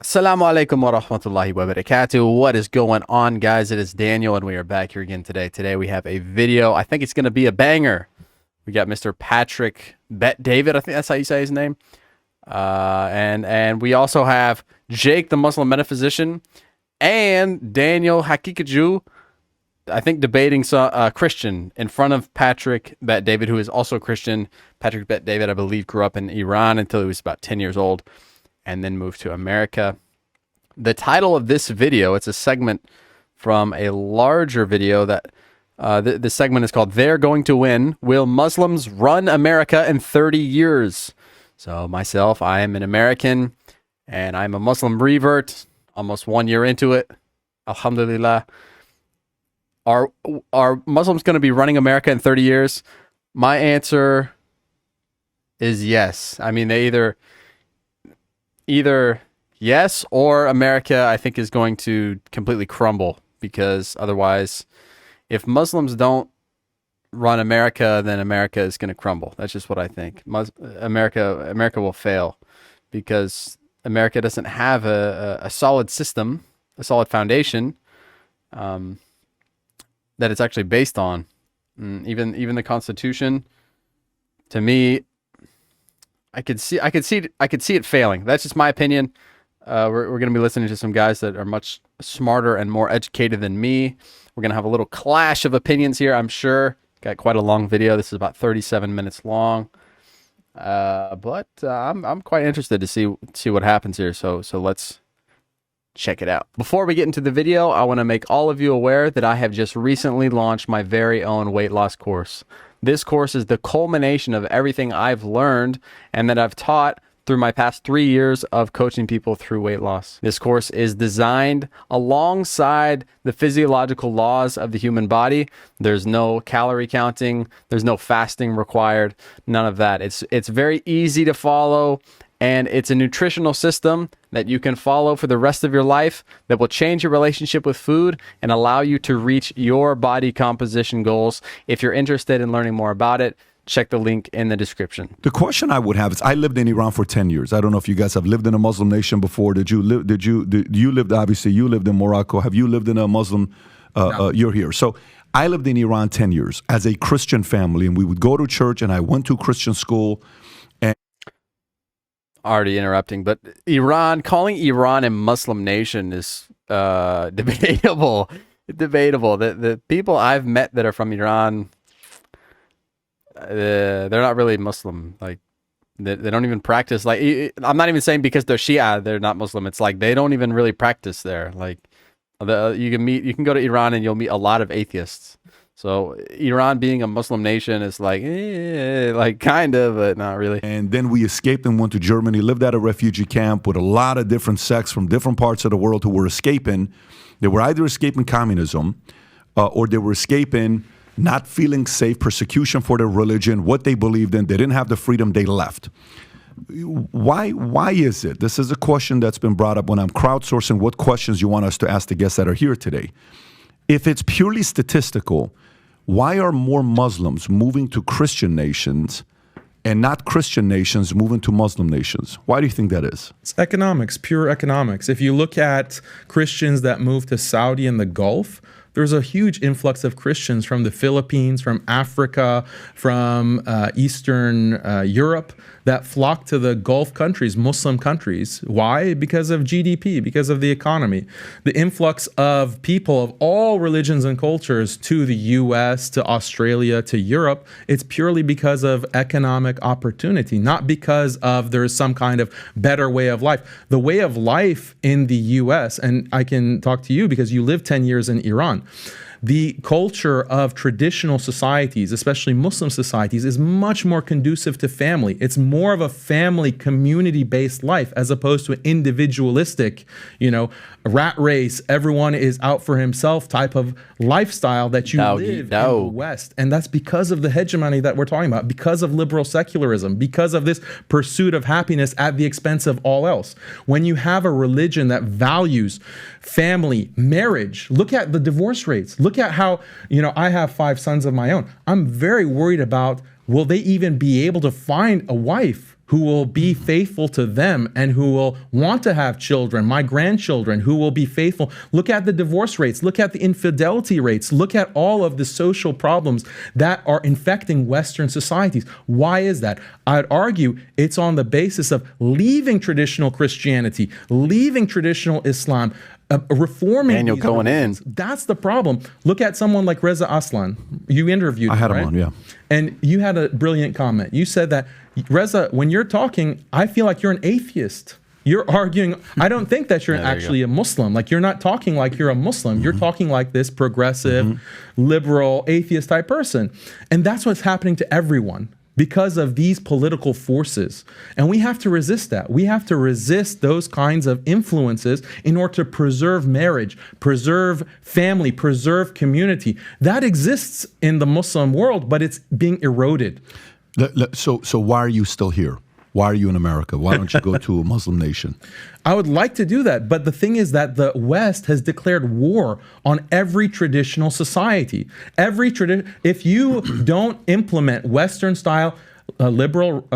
Assalamu alaikum wa rahmatullahi wa barakatuh. What is going on, guys? It is Daniel, and we are back here again today. Today we have a video. I think it's going to be a banger. We got Mr. Patrick Bet David. I think that's how you say his name. And we also have Jake, the Muslim metaphysician, and Daniel Hakikaju, I think debating Christian in front of Patrick Bet David, who is also Christian. Patrick Bet David, I believe, grew up in Iran until he was about 10 years old, and then moved to America. The title of this video, it's a segment from a larger video that the segment is called "They're Going to Win. Will Muslims Run America in 30 Years?" So myself, I am an American, and I'm a Muslim revert, almost 1 year into it. Alhamdulillah. Are Muslims going to be running America in 30 years? My answer is yes. I mean, they either yes, or America, I think, is going to completely crumble, because otherwise, if Muslims don't run America, then America is going to crumble. That's just what I think. America will fail, because America doesn't have a solid system, a solid foundation that it's actually based on. Even the Constitution, to me, I could see it failing. That's just my opinion. We're going to be listening to some guys that are much smarter and more educated than me. We're going to have a little clash of opinions here, I'm sure. Got quite a long video. This is about 37 minutes long. But I'm quite interested to see what happens here. So let's check it out. Before we get into the video, I want to make all of you aware that I have just recently launched my very own weight loss course. This course is the culmination of everything I've learned and that I've taught through my past 3 years of coaching people through weight loss. This course is designed alongside the physiological laws of the human body. There's no calorie counting, there's no fasting required, none of that. It's very easy to follow, and it's a nutritional system that you can follow for the rest of your life that will change your relationship with food and allow you to reach your body composition goals. If you're interested in learning more about it, check the link in the description. The question I would have is, I lived in Iran for 10 years. I don't know if you guys have lived in a Muslim nation before. You lived, obviously, you lived in Morocco. Have you lived in a Muslim, No. You're here. So I lived in Iran 10 years as a Christian family, and we would go to church, and I went to Christian school. Already interrupting, but calling Iran a Muslim nation is debatable. Debatable. The people I've met that are from Iran, they're not really Muslim. Like they don't even practice. Like, I'm not even saying because they're Shia they're not Muslim. It's like they don't even really practice there. Like you can go to Iran and you'll meet a lot of atheists. So Iran being a Muslim nation is like kind of, but not really. And then we escaped and went to Germany, lived at a refugee camp with a lot of different sects from different parts of the world who were escaping. They were either escaping communism or they were escaping not feeling safe, persecution for their religion, what they believed in. They didn't have the freedom, they left. Why is it? This is a question that's been brought up when I'm crowdsourcing what questions you want us to ask the guests that are here today. If it's purely statistical, why are more Muslims moving to Christian nations and not Christian nations moving to Muslim nations? Why do you think that is? It's economics, pure economics. If you look at Christians that move to Saudi and the Gulf, there's a huge influx of Christians from the Philippines, from Africa, from Eastern Europe that flock to the Gulf countries, Muslim countries. Why? Because of GDP, because of the economy. The influx of people of all religions and cultures to the US, to Australia, to Europe, it's purely because of economic opportunity, not because of there's some kind of better way of life. The way of life in the US, and I can talk to you because you lived 10 years in Iran, the culture of traditional societies, especially Muslim societies, is much more conducive to family. It's more of a family, community-based life as opposed to an individualistic, rat race, everyone is out for himself type of lifestyle that you live in the West. And that's because of the hegemony that we're talking about, because of liberal secularism, because of this pursuit of happiness at the expense of all else. When you have a religion that values family, marriage, look at the divorce rates. Look at how, I have 5 sons of my own. I'm very worried about, will they even be able to find a wife who will be faithful to them and who will want to have children, my grandchildren, who will be faithful. Look at the divorce rates. Look at the infidelity rates. Look at all of the social problems that are infecting Western societies. Why is that? I'd argue it's on the basis of leaving traditional Christianity, leaving traditional Islam, reforming Daniel these going religions. That's the problem. Look at someone like Reza Aslan. You interviewed him, I had him right? on, yeah. And you had a brilliant comment. You said that, Reza, when you're talking, I feel like you're an atheist. You're arguing, I don't think that you're actually a Muslim. Like, you're not talking like you're a Muslim. You're talking like this progressive, liberal, atheist type person. And that's what's happening to everyone because of these political forces. And we have to resist that. We have to resist those kinds of influences in order to preserve marriage, preserve family, preserve community. That exists in the Muslim world, but it's being eroded. So why are you still here? Why are you in America? Why don't you go to a Muslim nation? I would like to do that, but the thing is that the West has declared war on every traditional society. If you don't implement Western-style liberal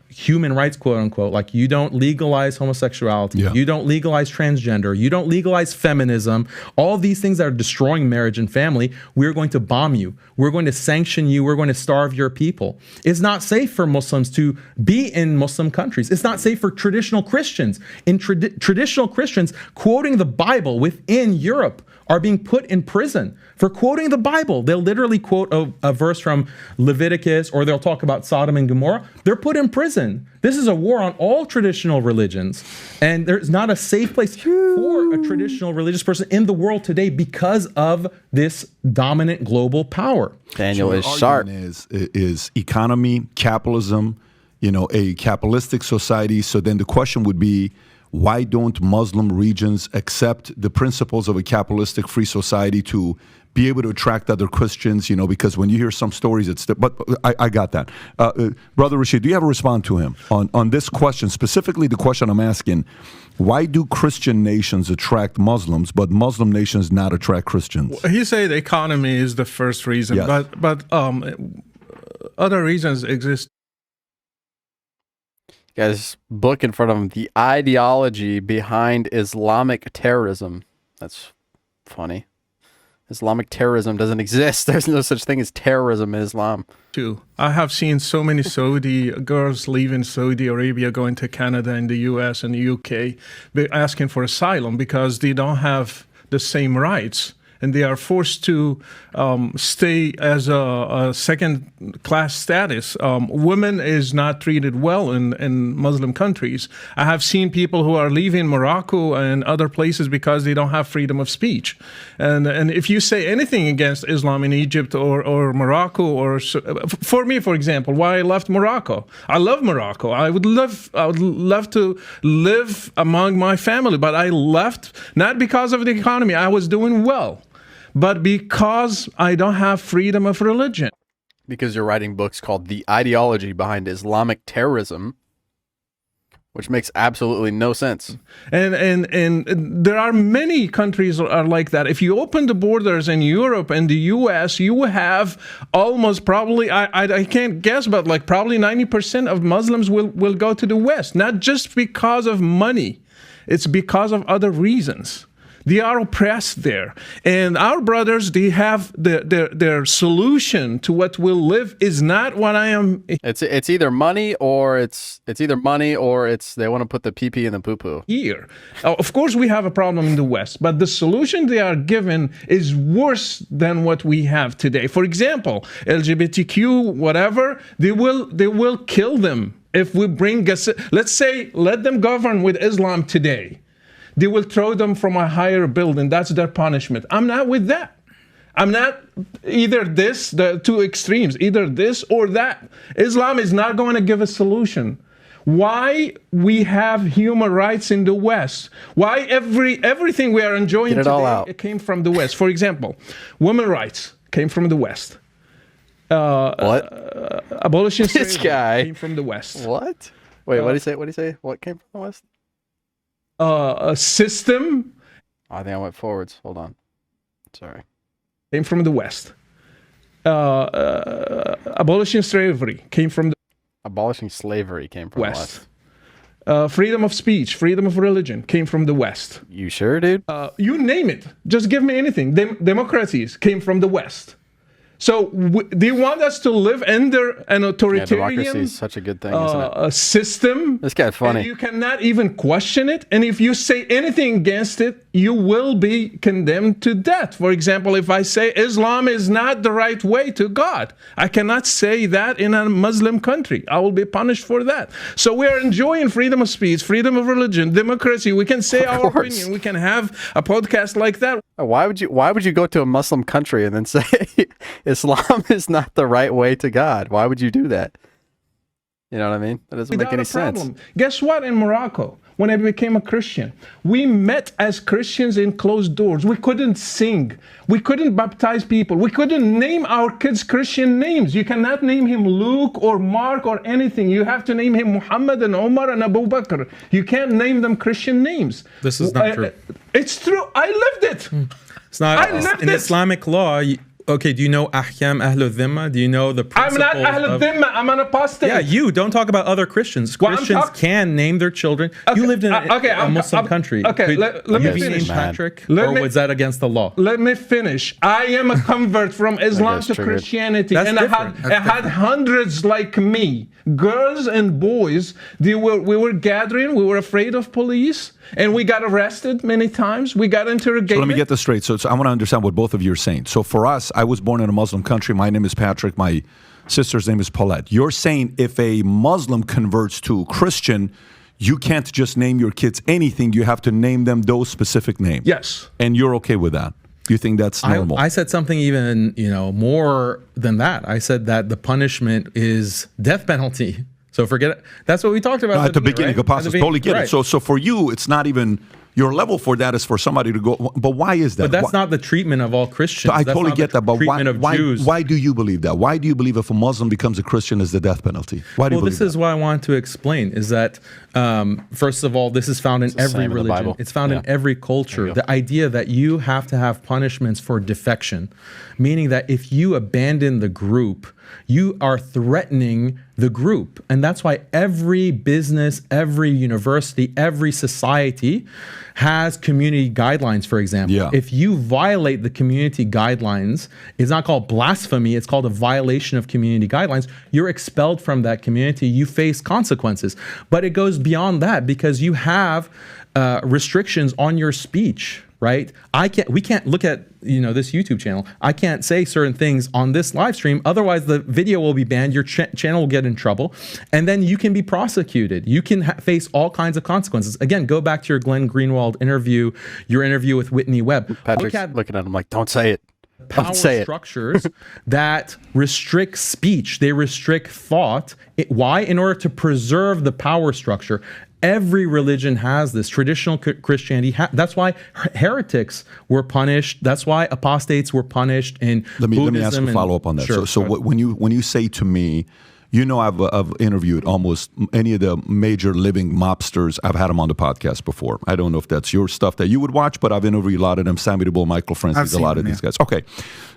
human rights, quote unquote, like you don't legalize homosexuality, you don't legalize transgender, you don't legalize feminism, all these things that are destroying marriage and family, we're going to bomb you. We're going to sanction you. We're going to starve your people. It's not safe for Muslims to be in Muslim countries. It's not safe for traditional Christians. Traditional Christians quoting the Bible within Europe are being put in prison for quoting the Bible. They'll literally quote a verse from Leviticus, or they'll talk about Sodom and Gomorrah. They're put in prison. This is a war on all traditional religions. And there's not a safe place for a traditional religious person in the world today because of this dominant global power. Daniel So is your sharp. argument is economy, capitalism, a capitalistic society. So then the question would be, why don't Muslim regions accept the principles of a capitalistic free society to be able to attract other Christians? Because when you hear some stories, but I got that. Brother Rashid, do you have a response to him on this question, specifically the question I'm asking? Why do Christian nations attract Muslims, but Muslim nations not attract Christians? He said the economy is the first reason, Yes. but other reasons exist. Guys, book in front of him, The Ideology Behind Islamic Terrorism. That's funny. Islamic terrorism doesn't exist. There's no such thing as terrorism in Islam. Too. I have seen so many Saudi girls leaving Saudi Arabia, going to Canada and the US and the UK, asking for asylum because they don't have the same rights. And they are forced to stay as a second-class status. Women is not treated well in Muslim countries. I have seen people who are leaving Morocco and other places because they don't have freedom of speech. And if you say anything against Islam in Egypt or Morocco, or for me, for example, why I left Morocco. I love Morocco. I would love to live among my family, but I left not because of the economy. I was doing well, but because I don't have freedom of religion. Because you're writing books called The Ideology Behind Islamic Terrorism, which makes absolutely no sense. And there are many countries are like that. If you open the borders in Europe and the US, you have almost probably, I can't guess, but like probably 90% of Muslims will go to the West, not just because of money. It's because of other reasons. They are oppressed there. And our brothers, they have their solution to what will live is not what I am. It's either money or it's they want to put the pee-pee in the poo-poo. Here. Of course, we have a problem in the West, but the solution they are given is worse than what we have today. For example, LGBTQ, whatever, they will kill them if we bring, let's say, let them govern with Islam today. They will throw them from a higher building. That's their punishment. I'm not with that. I'm not either this, the two extremes, either this or that. Islam is not going to give a solution. Why we have human rights in the West? Why everything we are enjoying today, it came from the West. For example, women's rights came from the West. What? Abolishing slavery This guy came from the West. What? Wait, what did he say? What did he say? What came from the West? A system. I think I went forwards. Hold on. Sorry. Came from the West. Abolishing slavery came from the Abolishing slavery came from the West. West. Freedom of speech, freedom of religion came from the West. You sure, dude? You name it. Just give me anything. Democracies came from the West. So do you want us to live under an Yeah, authoritarian democracy is such a good thing, isn't it? system? This guy's funny. And you cannot even question it. And if you say anything against it, you will be condemned to death. For example, if I say Islam is not the right way to God, I cannot say that in a Muslim country. I will be punished for that. So we are enjoying freedom of speech, freedom of religion, democracy. We can say our course. opinion. We can have a podcast like that. Why would you go to a Muslim country and then say Islam is not the right way to God? Why would you do that? You know what I mean? That doesn't make Without any a problem. sense. Guess what? In Morocco, when I became a Christian, we met as Christians in closed doors. We couldn't sing. We couldn't baptize people. We couldn't name our kids Christian names. You cannot name him Luke or Mark or anything. You have to name him Muhammad and Omar and Abu Bakr. You can't name them Christian names. This is not true. It's true. I lived it. It's not I lived in it. Islamic law. Okay, do you know ahkam ahlul dhimma? Do you know the I'm principles not Ahl Dhimma. I'm an apostate. Yeah, you don't talk about other Christians. Well, I'm Christians talk- can name their children. You lived in a Muslim country. Okay, let me you be finish. named Patrick, Let or me- was that against the law? Let me finish. I am a convert from Islam guy's to triggered. Christianity, That's and different. I had hundreds like me, girls and boys. We were gathering. We were afraid of police, and we got arrested many times. We got interrogated. So let me get this straight. So I want to understand what both of you are saying. So for us, I was born in a Muslim country. My name is Patrick. My sister's name is Paulette. You're saying if a Muslim converts to Christian, you can't just name your kids anything. You have to name them those specific names. Yes. And you're okay with that? You think that's normal? I said something even more than that. I said that the punishment is death penalty. So forget it. That's what we talked about At the beginning, right? Apostasy, totally get it. So for you, it's not even your level for that is for somebody to go. But why is that? But that's not the treatment of all Christians. I That's totally not get the that. But treatment of Jews. why do you believe that? Why do you believe if a Muslim becomes a Christian is the death penalty? Why do you Well, believe this is what I want to explain is that, first of all, this is found in the every same in the religion. Bible. It's found in every culture. The idea that you have to have punishments for defection, meaning that if you abandon the group, you are threatening the group. And that's why every business, every university, every society has community guidelines, for example. Yeah. If you violate the community guidelines, it's not called blasphemy, it's called a violation of community guidelines. You're expelled from that community, you face consequences. But it goes beyond that because you have restrictions on your speech, right? We can't look at this YouTube channel. I can't say certain things on this live stream. Otherwise, the video will be banned. Your channel will get in trouble, and then you can be prosecuted. You can face all kinds of consequences. Again, go back to your Glenn Greenwald interview, your interview with Whitney Webb. Patrick's looking at him like, don't say it. Power Don't say it. structures that restrict speech. They restrict thought. Why? In order to preserve the power structure. Every religion has this. Traditional Christianity, that's why heretics were punished. That's why apostates were punished in Let me ask Buddhism a follow up on that. Sure, So when you say to me, I've interviewed almost any of the major living mobsters. I've had them on the podcast before. I don't know if that's your stuff that you would watch, but I've interviewed a lot of them. Sammy DeBull, Michael Francis, a lot of these guys. Okay,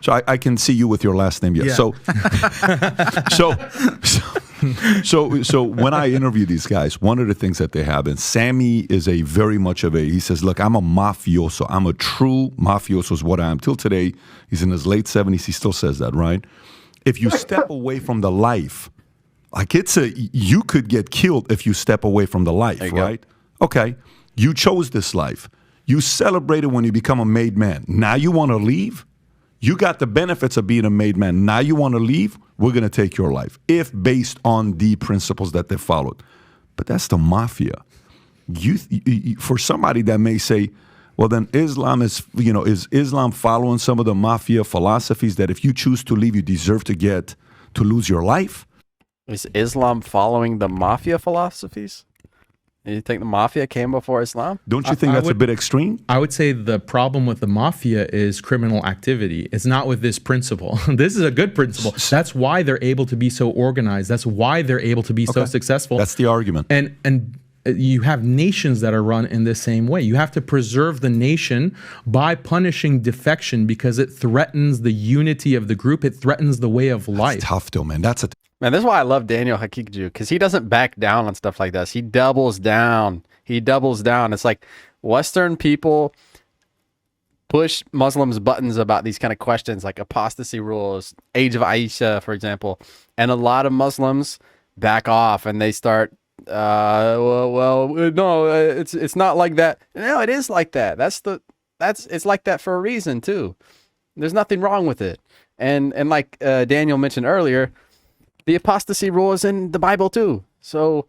so I can see you with your last name. Yeah. So when I interview these guys, one of the things that they have, and Sammy is a very much of he says, look, I'm a mafioso. I'm a true mafioso is what I am. Till today, he's in his late 70s. He still says that, right? If you step away from the life, you could get killed if you step away from the life, right? Okay, you chose this life. You celebrated when you become a made man. Now you want to leave? You got the benefits of being a made man. Now you want to leave? We're going to take your life, if based on the principles that they followed. But that's the mafia. For somebody that may say, well, then Islam is Islam following some of the mafia philosophies that if you choose to leave, you deserve to lose your life? Is Islam following the mafia philosophies? You think the mafia came before Islam? Don't you think that's a bit extreme? I would say the problem with the mafia is criminal activity. It's not with this principle. This is a good principle. That's why they're able to be so organized. That's why they're able to be so successful. That's the argument. And you have nations that are run in the same way. You have to preserve the nation by punishing defection because it threatens the unity of the group. It threatens the way of life. That's tough, though, man. Man, this is why I love Daniel Hakikju, because he doesn't back down on stuff like this. He doubles down. It's like Western people push Muslims' buttons about these kind of questions, like apostasy rules, age of Aisha, for example. And a lot of Muslims back off and they start, no, it's not like that. No, it is like that. It's like that for a reason too. There's nothing wrong with it. And like Daniel mentioned earlier, the apostasy rule is in the Bible too. So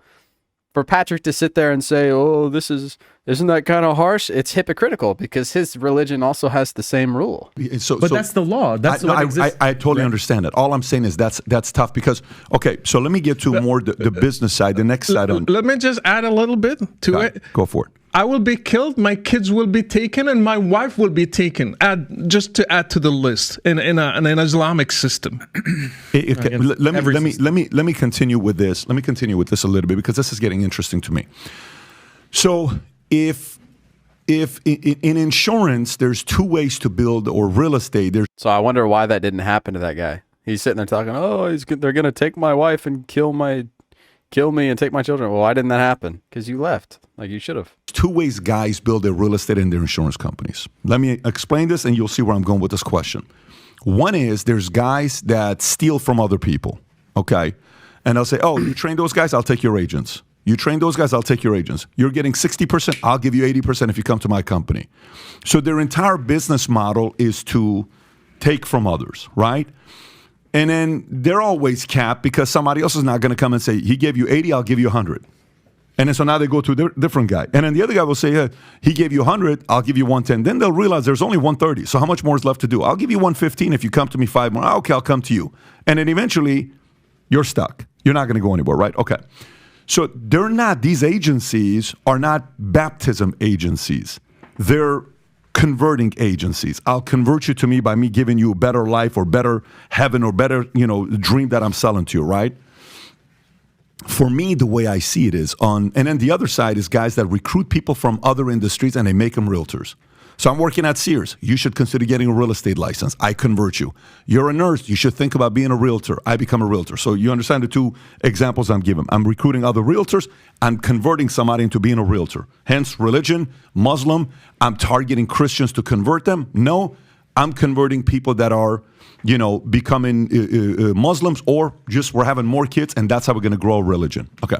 for Patrick to sit there and say, "Oh, isn't that kind of harsh?" It's hypocritical because his religion also has the same rule. But that's the law. That's what exists. I totally understand that. All I'm saying is that's tough because, okay, so let me get to more the business side, the next side. Let me just add a little bit to it. Go for it. I will be killed, my kids will be taken, and my wife will be taken. Just to add to the list in an Islamic system. Let me continue with this. Let me continue with this a little bit because this is getting interesting to me. So if in insurance, there's two ways to build, or real estate. So I wonder why that didn't happen to that guy. He's sitting there talking, "Oh, they're gonna take my wife and kill me and take my children." Well, why didn't that happen? Because you left. Like you should have. Two ways guys build their real estate and their insurance companies. Let me explain this and you'll see where I'm going with this question. One is there's guys that steal from other people, okay? And they'll say, "Oh, you train those guys, I'll take your agents. You train those guys, I'll take your agents. You're getting 60%, I'll give you 80% if you come to my company." So their entire business model is to take from others, right? And then they're always capped because somebody else is not going to come and say, "He gave you 80, I'll give you 100. And then so now they go to a different guy. And then the other guy will say, "Yeah, he gave you 100, I'll give you 110. Then they'll realize there's only 130. So how much more is left to do? "I'll give you 115 if you come to me 5 more. "Okay, I'll come to you." And then eventually you're stuck. You're not going to go anywhere, right? Okay. So these agencies are not baptism agencies. They're converting agencies. I'll convert you to me by me giving you a better life or better heaven or better, dream that I'm selling to you, right? For me, the way I see it is and then the other side is guys that recruit people from other industries and they make them realtors. So I'm working at Sears. You should consider getting a real estate license. I convert you. You're a nurse. You should think about being a realtor. I become a realtor. So you understand the two examples I'm giving. I'm recruiting other realtors. I'm converting somebody into being a realtor. Hence, religion, Muslim. I'm targeting Christians to convert them. No, I'm converting people that are becoming Muslims, or just we're having more kids, and that's how we're going to grow a religion. Okay.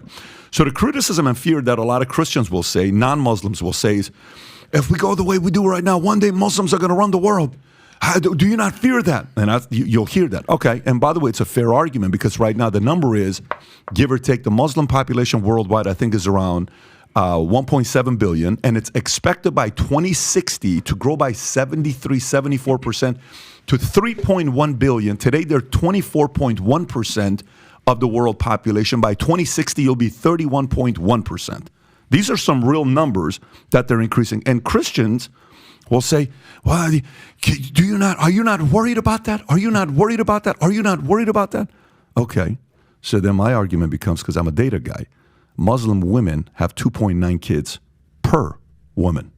So the criticism and fear that a lot of Christians will say, non-Muslims will say is, if we go the way we do right now, one day Muslims are going to run the world. Do you not fear that? And you'll hear that. Okay. And by the way, it's a fair argument because right now the number is, give or take, the Muslim population worldwide, I think, is around 1.7 billion, and it's expected by 2060 to grow by 74% to 3.1 billion. Today, they're 24.1% of the world population. By 2060, it'll be 31.1%. These are some real numbers that they're increasing. And Christians will say, "Well, are you not worried about that? Are you not worried about that? Are you not worried about that?" Okay. So then my argument becomes, because I'm a data guy, Muslim women have 2.9 kids per woman.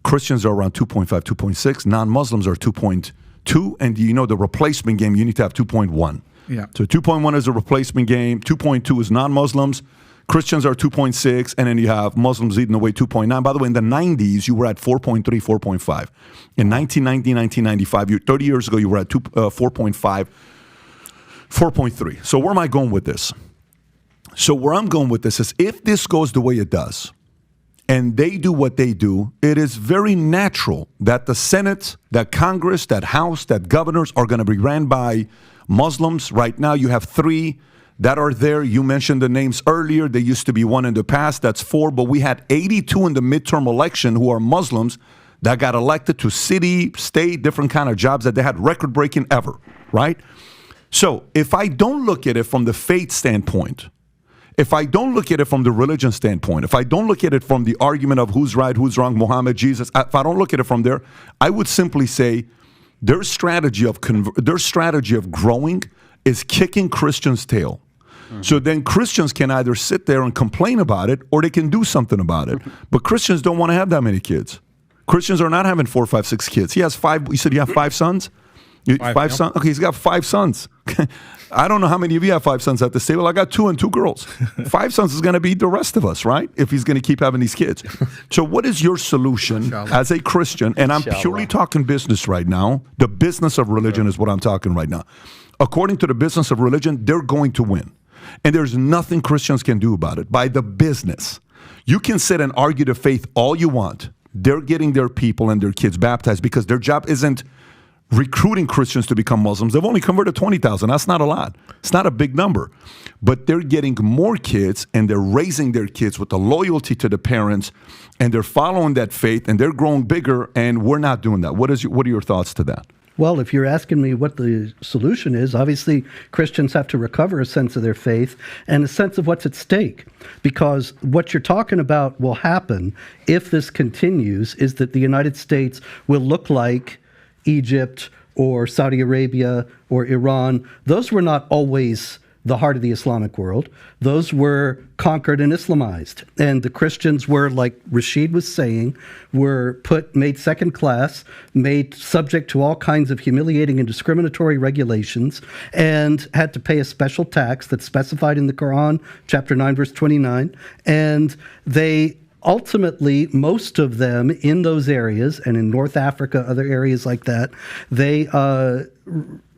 Christians are around 2.5, 2.6. Non-Muslims are 2.2. And the replacement game, you need to have 2.1. Yeah. So 2.1 is a replacement game. 2.2 is non-Muslims. Christians are 2.6. And then you have Muslims eating away 2.9. By the way, in the 90s, you were at 4.3, 4.5. In 1990, 1995, 30 years ago, you were at 4.5, 4.3. So where am I going with this? So where I'm going with this is, if this goes the way it does, and they do what they do, it is very natural that the Senate, that Congress, that House, that governors are going to be ran by Muslims. Right now, you have 3 that are there. You mentioned the names earlier. There used to be 1 in the past. That's 4. But we had 82 in the midterm election who are Muslims that got elected to city, state, different kind of jobs that they had record-breaking ever, right? So if I don't look at it from the faith standpoint, if I don't look at it from the religion standpoint, if I don't look at it from the argument of who's right, who's wrong, Muhammad, Jesus, if I don't look at it from there, I would simply say their strategy of growing is kicking Christians' tail. Mm-hmm. So then Christians can either sit there and complain about it, or they can do something about it. But Christians don't want to have that many kids. Christians are not having 4, 5, 6 kids. He has 5. You said you have 5 sons? Five sons? Okay, he's got 5 sons. I don't know how many of you have 5 sons at this table. I got 2 and 2 girls. 5 sons is going to be the rest of us, right? If he's going to keep having these kids. So what is your solution as a Christian? And I'm purely talking business right now. The business of religion is what I'm talking right now. According to the business of religion, they're going to win. And there's nothing Christians can do about it. By the business. You can sit and argue the faith all you want. They're getting their people and their kids baptized because their job isn't recruiting Christians to become Muslims. They've only converted 20,000. That's not a lot. It's not a big number. But they're getting more kids, and they're raising their kids with the loyalty to the parents, and they're following that faith, and they're growing bigger, and we're not doing that. What are your thoughts to that? Well, if you're asking me what the solution is, obviously Christians have to recover a sense of their faith and a sense of what's at stake. Because what you're talking about will happen if this continues is that the United States will look like Egypt or Saudi Arabia or Iran. Those were not always the heart of the Islamic world. Those were conquered and Islamized. And the Christians were, like Rashid was saying, made second class, made subject to all kinds of humiliating and discriminatory regulations, and had to pay a special tax that's specified in the Quran, chapter 9, verse 29. And they ultimately, most of them in those areas, and in North Africa, other areas like that,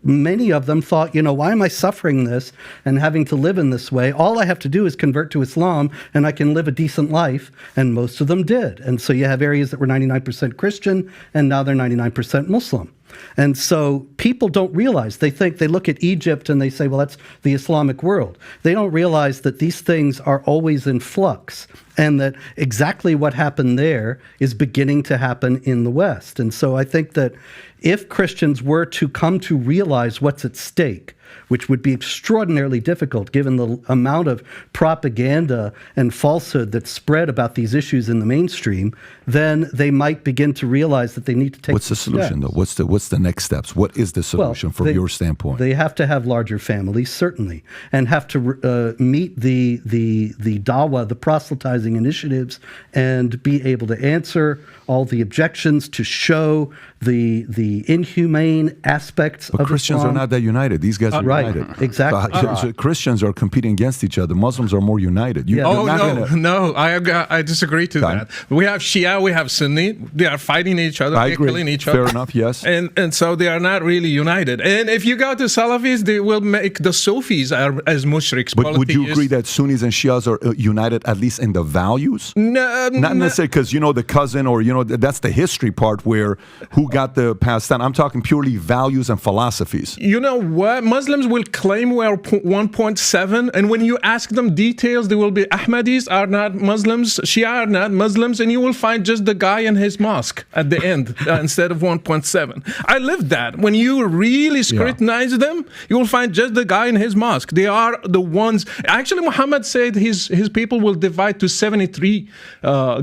many of them thought, why am I suffering this and having to live in this way? All I have to do is convert to Islam and I can live a decent life. And most of them did. And so you have areas that were 99% Christian and now they're 99% Muslim. And so people don't realize, they look at Egypt and they say, well, that's the Islamic world. They don't realize that these things are always in flux and that exactly what happened there is beginning to happen in the West. And so I think that if Christians were to come to realize what's at stake, which would be extraordinarily difficult given the amount of propaganda and falsehood that's spread about these issues in the mainstream, then they might begin to realize that they need to take What's the solution, though? What's the next steps? What is the solution from your standpoint? They have to have larger families, certainly, and have to meet the dawah, the proselytizing initiatives, and be able to answer all the objections, to show the inhumane aspects but of Christians Islam. are not that united. These guys are united. Right, exactly. So Christians are competing against each other. Muslims are more united. No, I disagree to that. We have Shia, we have Sunni. They are fighting each other. They're killing each other. Fair enough, yes. And so they are not really united. And if you go to Salafis, they will make the Sufis as mushriks. But would you agree that Sunnis and Shias are united at least in the values? No, not necessarily because, the cousin or, that's the history part where who got the passed down. I'm talking purely values and philosophies. You know what? Muslims will claim we are 1.7, and when you ask them details, they will be Ahmadis are not Muslims, Shia are not Muslims, and you will find just the guy in his mosque at the end instead of 1.7. I lived that. When you really scrutinize them, you will find just the guy in his mosque. They are the ones. Actually, Muhammad said his people will divide to 73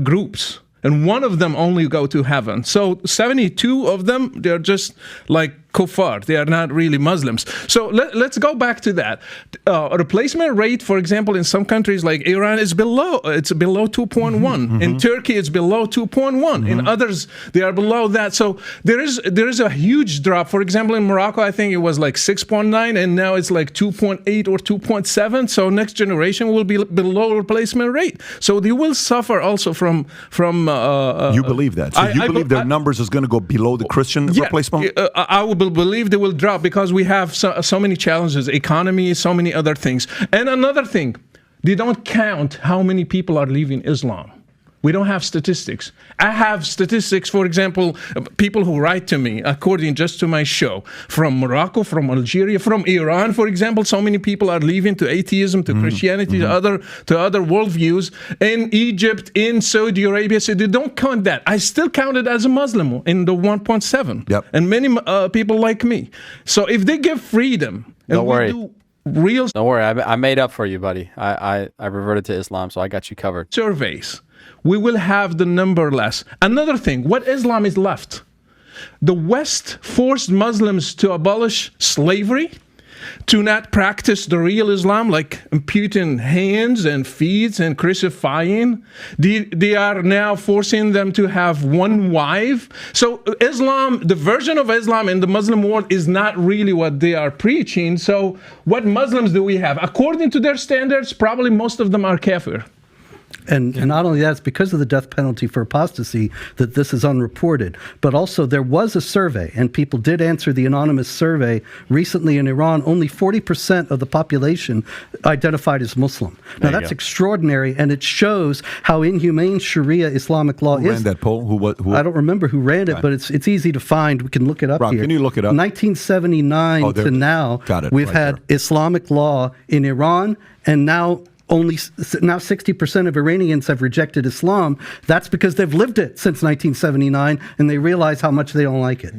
groups. And one of them only go to heaven. So 72 of them, they're just like kuffar. They are not really Muslims. So let's go back to that. Replacement rate, for example, in some countries like Iran is below 2.1. In Turkey, it's below 2.1. In others, they are below that. So there is a huge drop. For example, in Morocco, I think it was like 6.9, and now it's like 2.8 or 2.7. So next generation will be below replacement rate. So they will suffer also from you believe that? So you believe their numbers is going to go below the Christian replacement? I will believe they will drop because we have so many challenges, economy, so many other things. And another thing, they don't count how many people are leaving Islam. We don't have statistics. I have statistics, for example, people who write to me, according just to my show, from Morocco, from Algeria, from Iran, for example. So many people are leaving to atheism, to Christianity, to other worldviews. In Egypt, in Saudi Arabia, so they don't count that. I still count it as a Muslim in the 1.7. Yep. And many people like me. So if they give freedom, and Don't worry. Don't worry, I made up for you, buddy. I reverted to Islam, so I got you covered. Surveys, we will have the number less. Another thing, what Islam is left? The West forced Muslims to abolish slavery, to not practice the real Islam, like amputing hands and feet and crucifying. They are now forcing them to have one wife. So Islam, the version of Islam in the Muslim world is not really what they are preaching. So what Muslims do we have? According to their standards, probably most of them are kafir. And not only that, it's because of the death penalty for apostasy that this is unreported. But also there was a survey, and people did answer the anonymous survey recently in Iran. Only 40% of the population identified as Muslim. Now that's extraordinary, and it shows how inhumane Sharia Islamic law Who is. ran that poll? Who? I don't remember who ran it, but it's easy to find. We can look it up Rob, here. can you look it up? 1979 to now, we've had Islamic law in Iran, and now 60% of Iranians have rejected Islam. That's because they've lived it since 1979, and they realize how much they don't like it.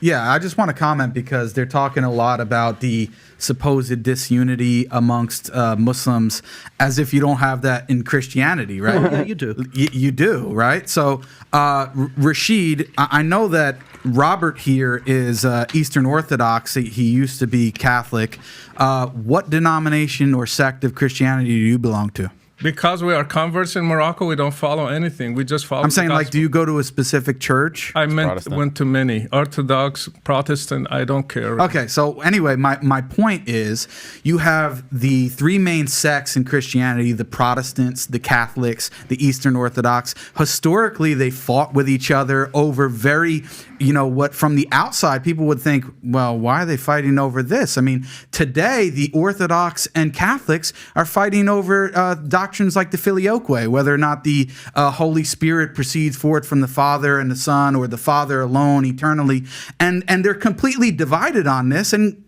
Yeah, I just want to comment because they're talking a lot about the supposed disunity amongst Muslims as if you don't have that in Christianity, right? Oh, yeah, you do. You do, right? So, Rashid, I know that Robert here is Eastern Orthodox. He used to be Catholic. What denomination or sect of Christianity do you belong to? Because we are converts in Morocco, we don't follow anything. We just follow. I'm saying, the like, gospel. do you go to a specific church? I went to many. Orthodox, Protestant, I don't care. Okay, so anyway, my point is you have the three main sects in Christianity, the Protestants, the Catholics, the Eastern Orthodox. Historically, they fought with each other over very, what from the outside people would think, well, why are they fighting over this? I mean, today, the Orthodox and Catholics are fighting over doctrines like the filioque, whether or not the Holy Spirit proceeds forth from the Father and the Son, or the Father alone eternally, and they're completely divided on this, and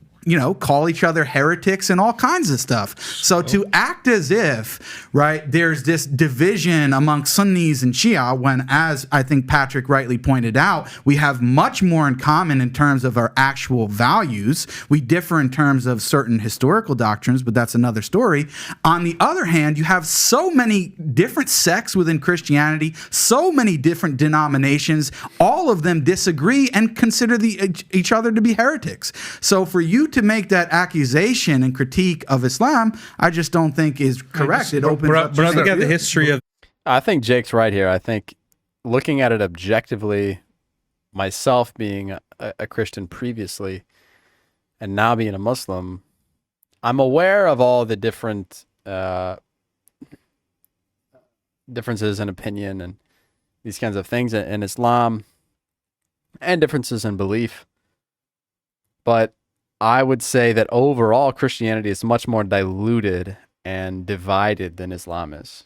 call each other heretics and all kinds of stuff. So to act as if, right, there's this division among Sunnis and Shia, when, as I think Patrick rightly pointed out, we have much more in common in terms of our actual values. We differ in terms of certain historical doctrines, but that's another story. On the other hand, you have so many different sects within Christianity, so many different denominations, all of them disagree and consider each other to be heretics. So for you to make that accusation and critique of Islam, I just don't think is correct. It opens up. But look at the history of. I think Jake's right here. I think looking at it objectively, myself being a Christian previously and now being a Muslim, I'm aware of all the different differences in opinion and these kinds of things in Islam and differences in belief. But I would say that overall Christianity is much more diluted and divided than Islam is.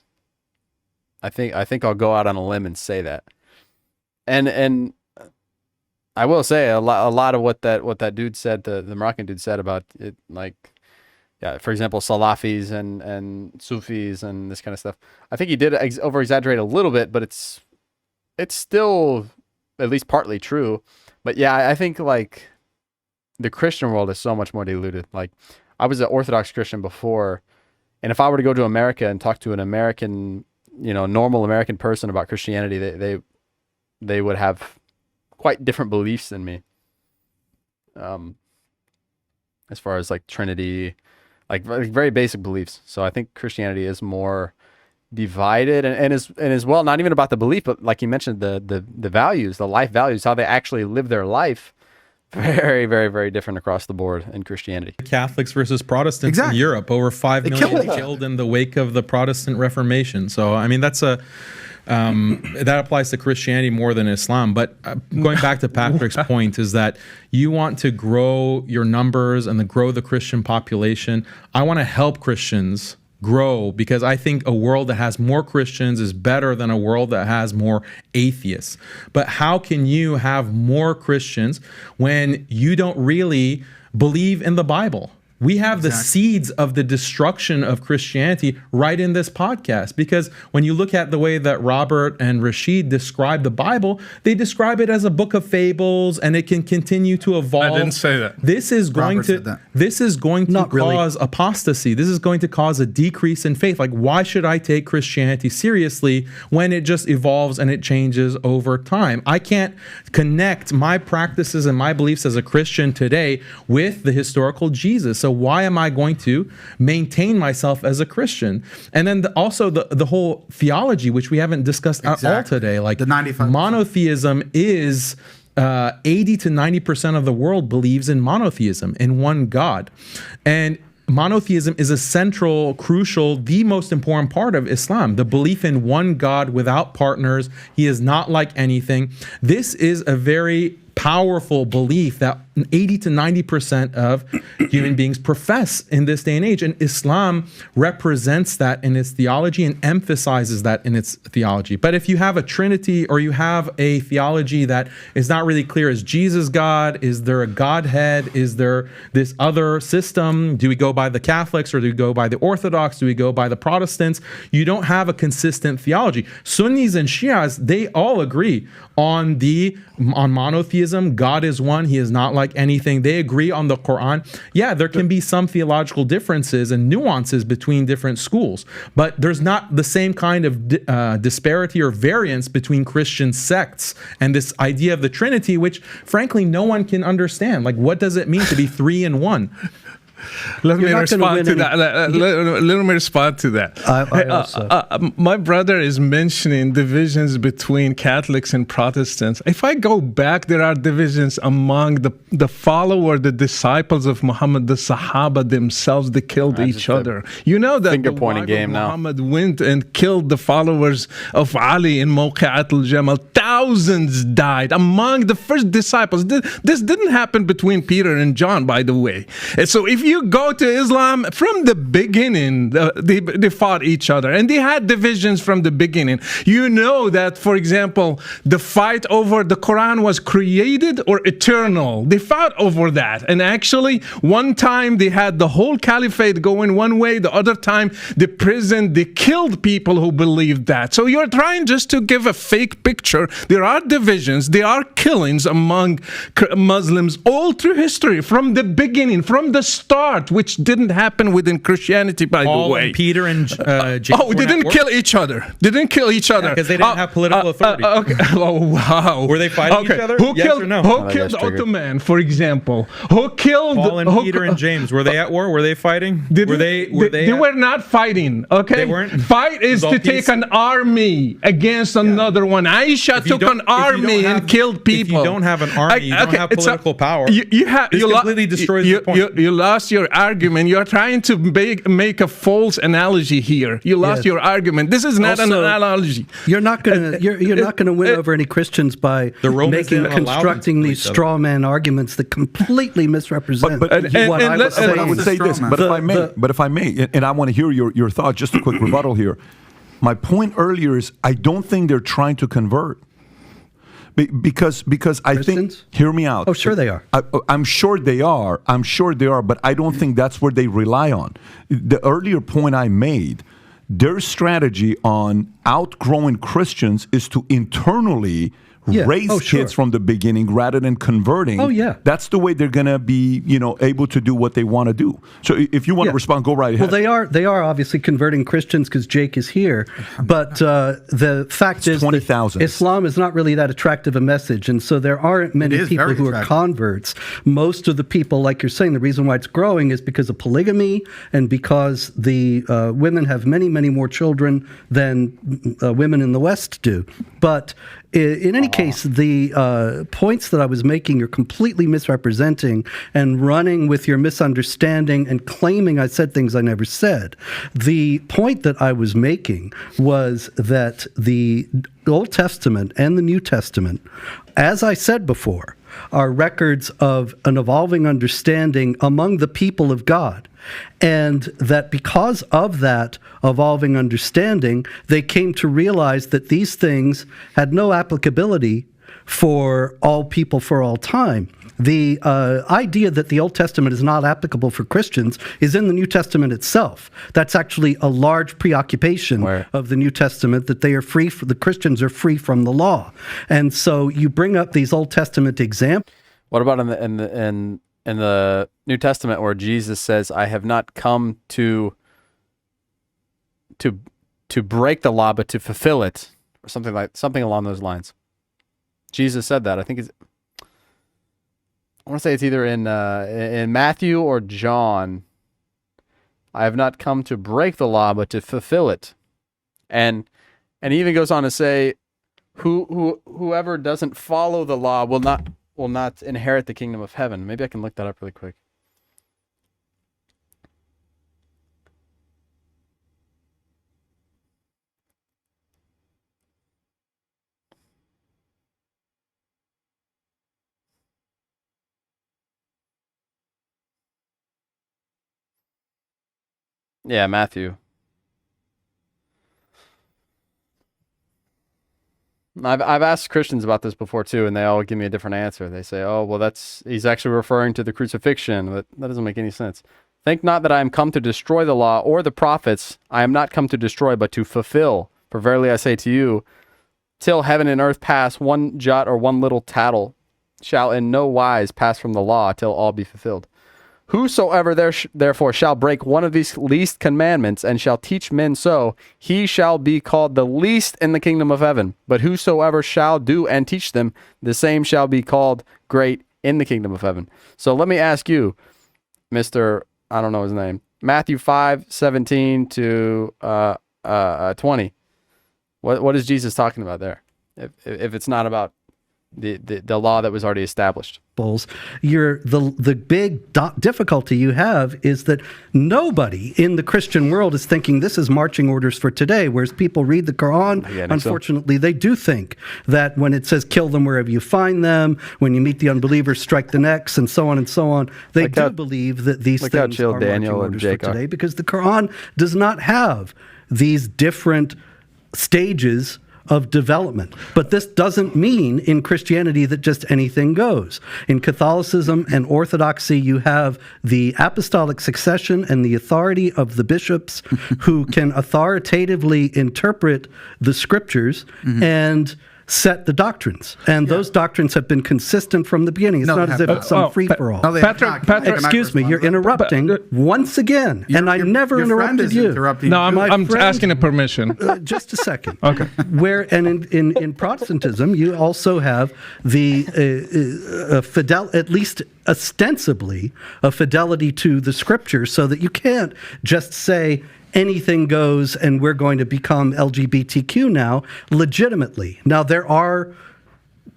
I think I'll go out on a limb and say that. And I will say a lot of what that dude said, the Moroccan dude said about it, like, yeah, for example, Salafis and Sufis and this kind of stuff. I think he did over exaggerate a little bit, but it's still at least partly true. But yeah, I think like the Christian world is so much more diluted. Like, I was an Orthodox Christian before, and if I were to go to America and talk to an American, normal American person about Christianity, they would have quite different beliefs than me. As far as like Trinity, like very basic beliefs. So I think Christianity is more divided and is well, not even about the belief, but like you mentioned, the values, the life values, how they actually live their life. Very, very, very different across the board in Christianity. Catholics versus Protestants in Europe, over 5 million killed in the wake of the Protestant Reformation. So, I mean, that's that applies to Christianity more than Islam. But going back to Patrick's point is that you want to grow your numbers and grow the Christian population. I want to help Christians grow, because I think a world that has more Christians is better than a world that has more atheists. But how can you have more Christians when you don't really believe in the Bible? We have the seeds of the destruction of Christianity right in this podcast, because when you look at the way that Robert and Rashid describe the Bible, they describe it as a book of fables, and it can continue to evolve. I didn't say that. This is going Robert said to that. this is going to Not really. cause apostasy. This is going to cause a decrease in faith. Like, why should I take Christianity seriously when it just evolves and it changes over time? I can't connect my practices and my beliefs as a Christian today with the historical Jesus. So why am I going to maintain myself as a Christian? And then also the whole theology, which we haven't discussed at all today. Like, The 95%. monotheism is 80 to 90% of the world believes in monotheism, in one God. And monotheism is a central, crucial, the most important part of Islam. The belief in one God without partners. He is not like anything. This is a very powerful belief that 80 to 90% of human beings profess in this day and age. And Islam represents that in its theology and emphasizes that in its theology. But if you have a Trinity, or you have a theology that is not really clear, is Jesus God? Is there a Godhead? Is there this other system? Do we go by the Catholics, or do we go by the Orthodox? Do we go by the Protestants? You don't have a consistent theology. Sunnis and Shias, they all agree on monotheism. God is one. He is not like anything. They agree on the Quran. Yeah, there can be some theological differences and nuances between different schools, but there's not the same kind of disparity or variance between Christian sects and this idea of the Trinity, which frankly no one can understand. Like, what does it mean to be three in one? Let me not gonna respond win to any- that. Let me respond to that. I also. My brother is mentioning divisions between Catholics and Protestants. If I go back, there are divisions among the follower, the disciples of Muhammad, the Sahaba themselves. They killed each just a other. You know that finger the pointing wife of game now. Muhammad went and killed the followers of Ali in Mawqi'at al-Jamal. Thousands died among the first disciples. This didn't happen between Peter and John, by the way. And so if you go to Islam, from the beginning, they fought each other, and they had divisions from the beginning. You know that, for example, the fight over the Quran was created or eternal. They fought over that. And actually, one time they had the whole caliphate going one way, the other time they killed people who believed that. So you're trying just to give a fake picture. There are divisions, there are killings among Muslims all through history, from the beginning, from the start, which didn't happen within Christianity, by Paul the way. and Peter and James. Oh, they didn't kill each other. They didn't kill each other. because they didn't have political authority. Okay. Oh, wow. Were they fighting each other? Who Yes killed, or no? Who that killed guy's triggered. Ottoman, for example? Who killed Paul and who- Peter and James, were they at war? Were they fighting? They They were not fighting. Okay, They weren't? Fight is It was to all take peace? an army against another one. Aisha If you took don't- an if you don't army have- and killed people. If you don't have an army, you don't have it's political power. You have This you completely destroys the point. You lost your argument. You're trying to make a false analogy here. You lost Yes. your argument. This is not an Also, analogy. You're not gonna you're not gonna win over any Christians by The Romans making didn't allow them to constructing kill these each other. straw man arguments that completely misrepresent But- what and I was let's- saying. But I would say this, Strong but man. if I may, and I want to hear your thought, just a quick rebuttal here. My point earlier is I don't think they're trying to convert. Because I think, Christians? hear me out. Oh, sure they are. I'm sure they are. I'm sure they are, but I don't think that's where they rely on. The earlier point I made, their strategy on outgrowing Christians is to internally Yeah. raise Oh, sure. kids from the beginning rather than converting. Oh, yeah. That's the way they're going to be, able to do what they want to do. So if you want to Yeah. respond, go right ahead. Well, they are obviously converting Christians because Jake is here, but the fact is 20,000. that Islam is not really that attractive a message, and so there aren't many It is people very who are attractive. converts. Most of the people, like you're saying, the reason why it's growing is because of polygamy and because the women have many, many more children than women in the West do. But in any case, the points that I was making, you're completely misrepresenting and running with your misunderstanding and claiming I said things I never said. The point that I was making was that the Old Testament and the New Testament, as I said before, are records of an evolving understanding among the people of God. And that because of that evolving understanding, they came to realize that these things had no applicability for all people for all time. The idea that the Old Testament is not applicable for Christians is in the New Testament itself. That's actually a large preoccupation of the New Testament, that they are free, the Christians are free from the law. And so you bring up these Old Testament examples. What about in the New Testament where Jesus says, "I have not come to break the law, but to fulfill it," or something along those lines? Jesus said that. I want to say it's either in Matthew or John. "I have not come to break the law, but to fulfill it." And he even goes on to say, whoever doesn't follow the law will not inherit the kingdom of heaven. Maybe I can look that up really quick. Yeah, Matthew. I've asked Christians about this before too, and they all give me a different answer. They say, "Oh, well, he's actually referring to the crucifixion," but that doesn't make any sense. "Think not that I am come to destroy the law or the prophets. I am not come to destroy, but to fulfill. For verily I say to you, till heaven and earth pass, one jot or one little tittle shall in no wise pass from the law till all be fulfilled. Whosoever therefore shall break one of these least commandments and shall teach men so, he shall be called the least in the kingdom of heaven. But whosoever shall do and teach them, the same shall be called great in the kingdom of heaven." So let me ask you, Mr. I don't know his name, Matthew 5:17 to 20. What is Jesus talking about there? If it's not about the law that was already established. The big difficulty you have is that nobody in the Christian world is thinking this is marching orders for today, whereas people read the Quran. Unfortunately, they do think that when it says kill them wherever you find them, when you meet the unbelievers, strike the necks, and so on, they do believe that these things are marching orders for today, because the Quran does not have these different stages of development. But this doesn't mean in Christianity that just anything goes. In Catholicism and Orthodoxy, you have the apostolic succession and the authority of the bishops who can authoritatively interpret the scriptures and set the doctrines. And those doctrines have been consistent from the beginning. It's not as if it's some free-for-all. Patrick, excuse me, you're interrupting once again, and I never interrupted you. No, I'm asking a permission. Just a second. Okay. In Protestantism, you also have the at least ostensibly, a fidelity to the scriptures, so that you can't just say anything goes and we're going to become LGBTQ now legitimately. Now, there are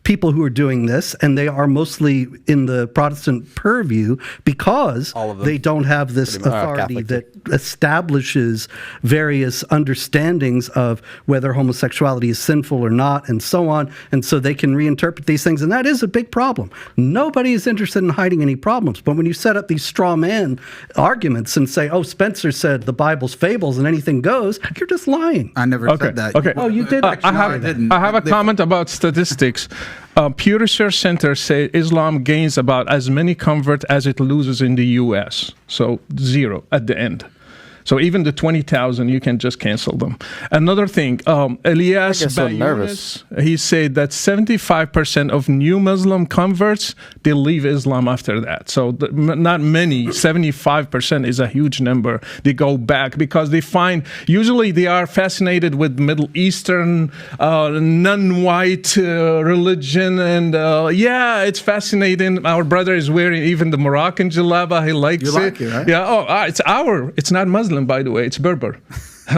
people who are doing this, and they are mostly in the Protestant purview because they don't have this authority that establishes various understandings of whether homosexuality is sinful or not, and so on. And so they can reinterpret these things, and that is a big problem. Nobody is interested in hiding any problems. But when you set up these straw man arguments and say, "Oh, Spencer said the Bible's fables and anything goes," you're just lying. I never said that. Okay. Oh, you did. I have a comment about statistics. Pew Research Center say Islam gains about as many converts as it loses in the U.S. So 0 at the end. So even the 20,000, you can just cancel them. Another thing, Elias Bayounis, he said that 75% of new Muslim converts, they leave Islam after that. So not many, 75% is a huge number. They go back because they find, usually they are fascinated with Middle Eastern, non-white religion. And it's fascinating. Our brother is wearing even the Moroccan jalaba. He likes it. You like it, right? Yeah. It's not Muslim, by the way, it's Berber.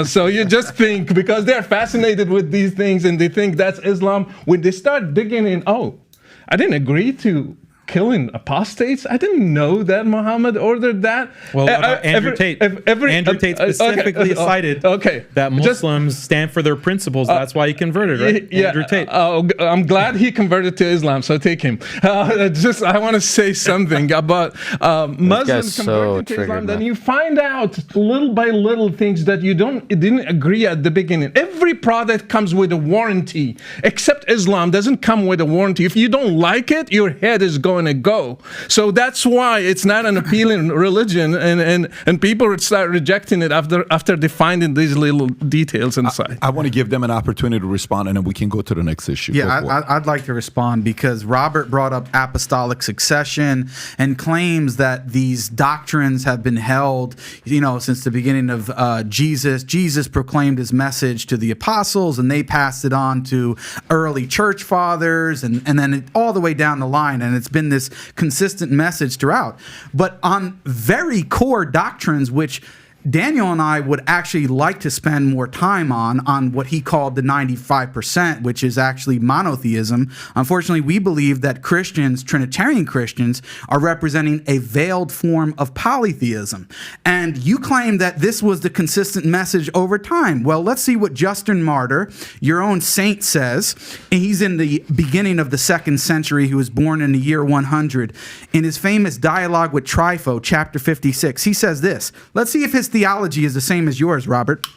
So you just think, because they're fascinated with these things and they think that's Islam, when they start digging in, I didn't agree to killing apostates? I didn't know that Muhammad ordered that. Well, what about Andrew Tate? Andrew Tate specifically cited that Muslims stand for their principles. That's why he converted, right? Andrew Tate. I'm glad he converted to Islam, so take him. I want to say something about Muslims converting to Islam. Then you find out little by little things that you didn't agree at the beginning. Every product comes with a warranty, except Islam doesn't come with a warranty. If you don't like it, your head is going to go. So that's why it's not an appealing religion, and people would start rejecting it after defining these little details inside. I want to give them an opportunity to respond, and then we can go to the next issue. Yeah, I'd like to respond because Robert brought up apostolic succession and claims that these doctrines have been held, since the beginning of Jesus. Jesus proclaimed his message to the apostles, and they passed it on to early church fathers, and then all the way down the line, and it's been this consistent message throughout. But on very core doctrines, which Daniel and I would actually like to spend more time on what he called the 95%, which is actually monotheism. Unfortunately, we believe that Christians, Trinitarian Christians, are representing a veiled form of polytheism. And you claim that this was the consistent message over time. Well, let's see what Justin Martyr, your own saint, says. And he's in the beginning of the 2nd century. He was born in the year 100. In his famous dialogue with Trypho, chapter 56, he says this. Let's see if his theology is the same as yours, Robert.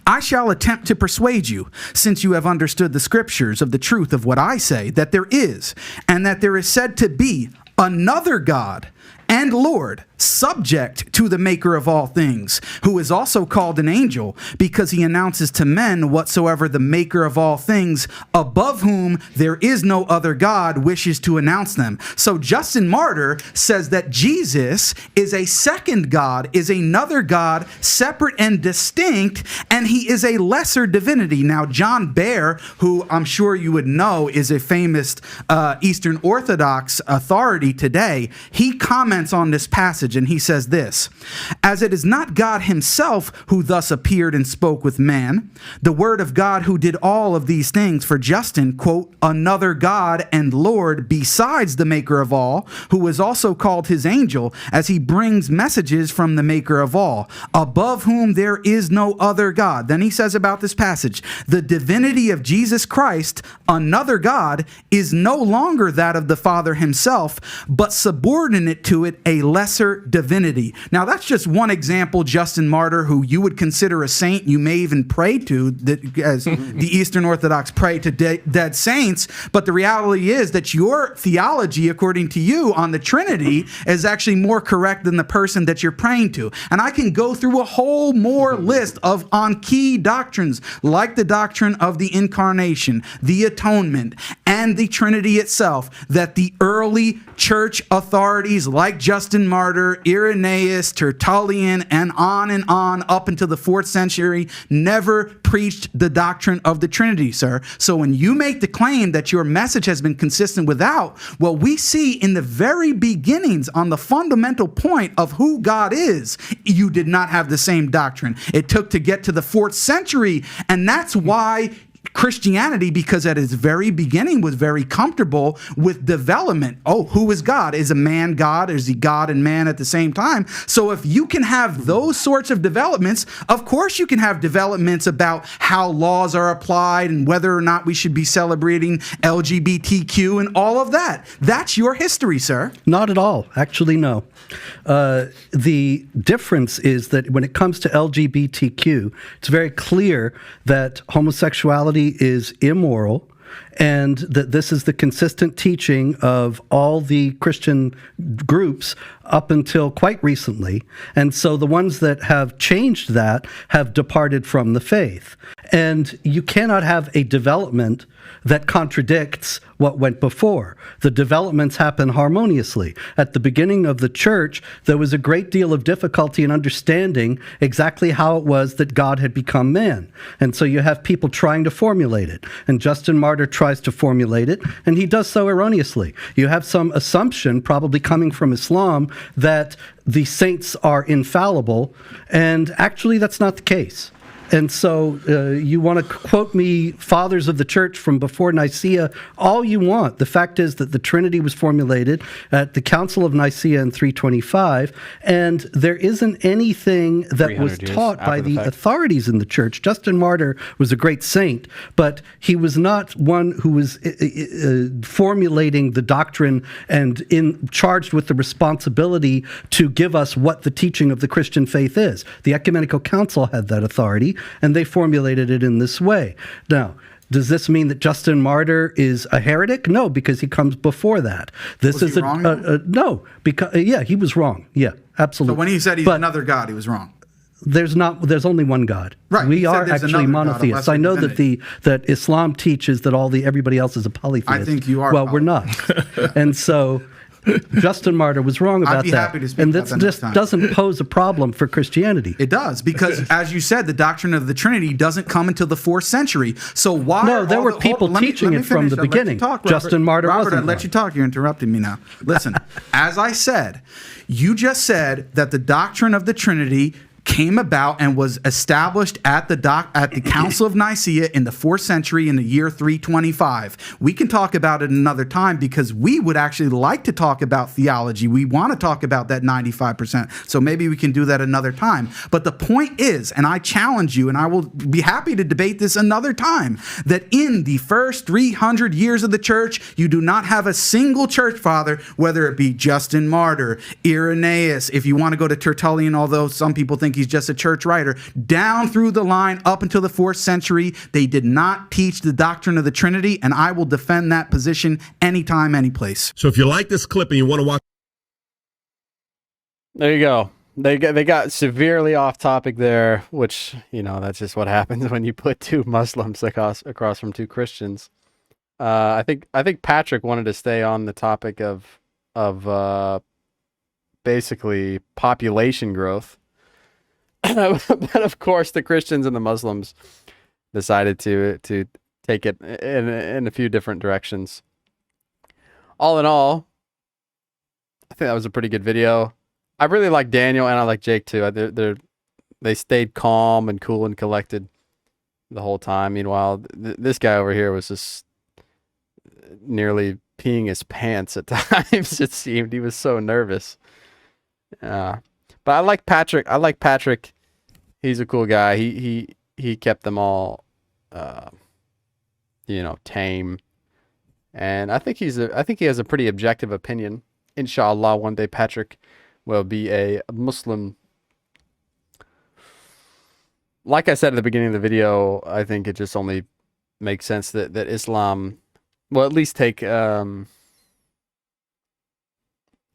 I shall attempt to persuade you, since you have understood the scriptures, of the truth of what I say, that there is, and that there is said to be, another God and Lord, subject to the maker of all things, who is also called an angel, because he announces to men whatsoever the maker of all things, above whom there is no other God, wishes to announce them. So Justin Martyr says that Jesus is a second God, is another God, separate and distinct, and he is a lesser divinity. Now, John Baer, who I'm sure you would know is a famous Eastern Orthodox authority today, he comments on this passage, and he says this: as it is not God himself who thus appeared and spoke with man, the word of God who did all of these things, for Justin, quote, another God and Lord besides the maker of all, who is also called his angel, as he brings messages from the maker of all, above whom there is no other God. Then he says about this passage, the divinity of Jesus Christ, another God, is no longer that of the Father himself, but subordinate to it a lesser divinity. Now, that's just one example, Justin Martyr, who you would consider a saint. You may even pray to, as the Eastern Orthodox pray to dead saints. But the reality is that your theology, according to you, on the Trinity is actually more correct than the person that you're praying to. And I can go through a whole more list on key doctrines, like the doctrine of the incarnation, the atonement, and the Trinity itself, that the early church authorities like Justin Martyr, Irenaeus, Tertullian, and on up until the 4th century never preached the doctrine of the Trinity, sir. So when you make the claim that your message has been consistent without, well, we see in the very beginnings on the fundamental point of who God is, you did not have the same doctrine. It took to get to the 4th century, and that's why Christianity, because at its very beginning was very comfortable with development. Oh, who is God? Is a man God? Is he God and man at the same time? So if you can have those sorts of developments, of course you can have developments about how laws are applied and whether or not we should be celebrating LGBTQ and all of that. That's your history, sir. Not at all. Actually, no. The difference is that when it comes to LGBTQ, it's very clear that homosexuality is immoral, and that this is the consistent teaching of all the Christian groups up until quite recently. And so the ones that have changed that have departed from the faith. And you cannot have a development that contradicts what went before. The developments happen harmoniously. At the beginning of the church, there was a great deal of difficulty in understanding exactly how it was that God had become man. And so you have people trying to formulate it. And Justin Martyr tries to formulate it, and he does so erroneously. You have some assumption, probably coming from Islam, that the saints are infallible, and actually that's not the case. And so you want to quote me fathers of the church from before Nicaea all you want. The fact is that the Trinity was formulated at the Council of Nicaea in 325, and there isn't anything that was 300 years taught by after the the fact. authorities in the church. Justin Martyr was a great saint, but he was not one who was formulating the doctrine and charged with the responsibility to give us what the teaching of the Christian faith is. The Ecumenical Council had that authority, and they formulated it in this way. Now, does this mean that Justin Martyr is a heretic? No, because he comes before that. This Was is he wrong? no, because yeah, he was wrong. Yeah, absolutely. So when he said he's But another God, he was wrong. there's only one God. Right, he We said are there's actually another God, a monotheists. lesser I know that divinity. that Islam teaches that everybody else is a polytheist. I think you are Well, we're not. And so Justin Martyr was wrong about be that. happy to speak and about this that next just time. doesn't pose a problem for Christianity. It does, because as you said, the doctrine of the Trinity doesn't come until the 4th century. So why? No, there all were the- people let me teaching it from finish. the I'll let you beginning. talk, Robert. Justin Martyr Robert, wasn't I let one. you talk. You're interrupting me now. Listen, as I said, you just said that the doctrine of the Trinity came about and was established at the Council of Nicaea in the 4th century in the year 325. We can talk about it another time because we would actually like to talk about theology. We want to talk about that 95%. So maybe we can do that another time. But the point is, and I challenge you, and I will be happy to debate this another time, that in the first 300 years of the church, you do not have a single church father, whether it be Justin Martyr, Irenaeus, if you want to go to Tertullian, although some people think he's just a church writer, down through the line up until the 4th century, they did not teach the doctrine of the Trinity, and I will defend that position anytime, any place. So if you like this clip and you want to watch. There you go. They got severely off topic there, which, that's just what happens when you put two Muslims across from two Christians. I think Patrick wanted to stay on the topic of basically population growth. But of course, the Christians and the Muslims decided to take it in a few different directions. All in all, I think that was a pretty good video. I really like Daniel and I like Jake too. They stayed calm and cool and collected the whole time. Meanwhile, this guy over here was just nearly peeing his pants at times. It seemed he was so nervous. But I like Patrick. He's a cool guy. He kept them all, tame. And I think he has a pretty objective opinion. Inshallah, one day Patrick will be a Muslim. Like I said at the beginning of the video, I think it just only makes sense that Islam will at least take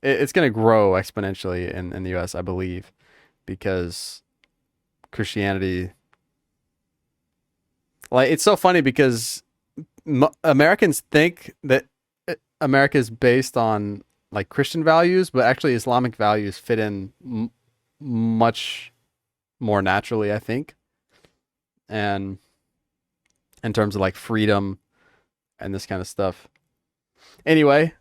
it's going to grow exponentially in the U.S., I believe, because Christianity, it's so funny because Americans think that America is based on Christian values, but actually Islamic values fit in much more naturally, I think, and in terms of freedom and this kind of stuff. Anyway,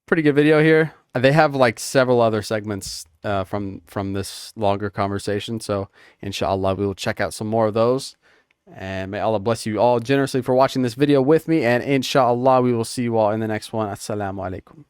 pretty good video here. They have several other segments from this longer conversation, so inshallah we will check out some more of those, and may Allah bless you all generously for watching this video with me, and inshallah we will see you all in the next one. Assalamu alaikum.